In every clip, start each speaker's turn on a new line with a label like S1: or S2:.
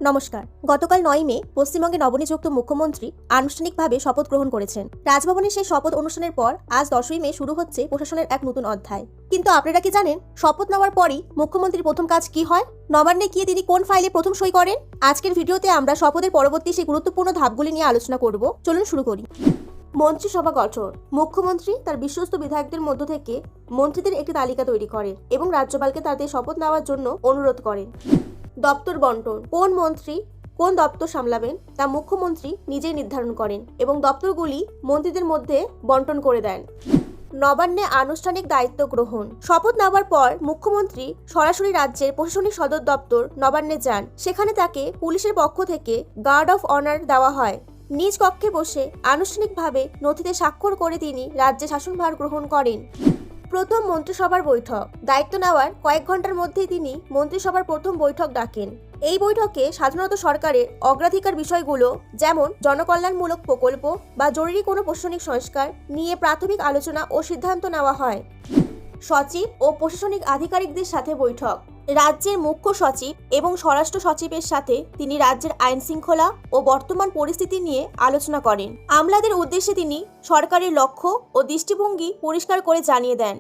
S1: নমস্কার। গতকাল ৯ মে পশ্চিমবঙ্গে নবনিযুক্ত মুখ্যমন্ত্রী আনুষ্ঠানিকভাবে শপথ গ্রহণ করেছেন। রাজভবনে সেই শপথ অনুষ্ঠানের পর আজ ১০ই মে শুরু হচ্ছে প্রশাসনের এক নতুন অধ্যায়। কিন্তু আপনারা কি জানেন, শপথ নেওয়ার পরই মুখ্যমন্ত্রীর প্রথম কাজ কি হয়? নবান্নে গিয়ে তিনি কোন ফাইলে প্রথম সই করেন? আজকের ভিডিওতে আমরা শপথের পরবর্তী সেই গুরুত্বপূর্ণ ধাপগুলি নিয়ে আলোচনা করব। চলুন শুরু করি। মন্ত্রিসভা গঠন। মুখ্যমন্ত্রী তার বিশ্বস্ত বিধায়কদের মধ্য থেকে মন্ত্রীদের একটি তালিকা তৈরি করেন এবং রাজ্যপালকে তাদের শপথ নেওয়ার জন্য অনুরোধ করেন। দপ্তর বন্টন। কোন মন্ত্রী কোন দপ্তর সামলাবেন তা মুখ্যমন্ত্রী নিজেই নির্ধারণ করেন এবং দপ্তরগুলি মন্ত্রীদের মধ্যে বন্টন করে দেন। নবান্নে আনুষ্ঠানিক দায়িত্ব গ্রহণ। শপথ নেওয়ার পর মুখ্যমন্ত্রী সরাসরি রাজ্যের প্রশাসনিক সদর দপ্তর নবান্নে যান। সেখানে তাকে পুলিশের পক্ষ থেকে গার্ড অফ অনার দেওয়া হয়। নিজ কক্ষে বসে আনুষ্ঠানিকভাবে নথিতে স্বাক্ষর করে তিনি রাজ্যে শাসনভার গ্রহণ করেন। প্রথম মন্ত্রিসভার বৈঠক। দায়িত্ব নেওয়ার কয়েক ঘন্টার মধ্যেই তিনি মন্ত্রিসভার প্রথম বৈঠক ডাকেন। এই বৈঠকে সাধারণত সরকারের অগ্রাধিকার বিষয়গুলো, যেমন জনকল্যাণমূলক প্রকল্প বা জরুরি কোনো প্রশাসনিক সংস্কার নিয়ে প্রাথমিক আলোচনা ও সিদ্ধান্ত নেওয়া হয়। সচিব ও প্রশাসনিক আধিকারিকদের সাথে বৈঠক। রাজ্যের মুখ্য সচিব এবং স্বরাষ্ট্র সচিবের সাথে তিনি রাজ্যের আইন শৃঙ্খলা ও বর্তমান পরিস্থিতি নিয়ে আলোচনা করেন। আমলাদের উদ্দেশ্যে তিনি সরকারের লক্ষ্য ও দৃষ্টিভঙ্গি পরিষ্কার করে জানিয়ে দেন।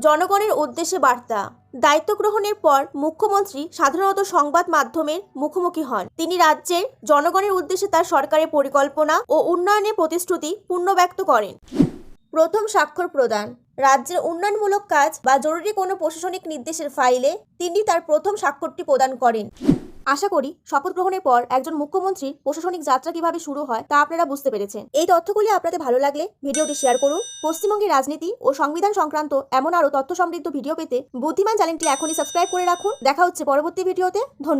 S1: জনগণের উদ্দেশ্যে বার্তা। দায়িত্ব গ্রহণের পর মুখ্যমন্ত্রী সাধারণত সংবাদ মাধ্যমের মুখোমুখি হন। তিনি রাজ্যের জনগণের উদ্দেশ্যে তার সরকারের পরিকল্পনা ও উন্নয়নের প্রতিশ্রুতি পুনর্ব্যক্ত করেন। প্রথম স্বাক্ষর প্রদান। রাজ্যের উন্নয়নমূলক কাজ বা জরুরি কোনো প্রশাসনিক নির্দেশের ফাইলে তিনি তার প্রথম স্বাক্ষরটি প্রদান করেন। আশা করি শপথ গ্রহণের পর একজন মুখ্যমন্ত্রীর প্রশাসনিক যাত্রা কিভাবে শুরু হয় তা আপনারা বুঝতে পেরেছেন। এই তথ্যগুলি আপনাদের ভালো লাগলে ভিডিওটি শেয়ার করুন। পশ্চিমবঙ্গের রাজনীতি ও সংবিধান সংক্রান্ত এমন আরও তথ্য সমৃদ্ধ ভিডিও পেতে বুদ্ধিমান চ্যানেলটি এখনই সাবস্ক্রাইব করে রাখুন। দেখা হচ্ছে পরবর্তী ভিডিওতে। ধন্যবাদ।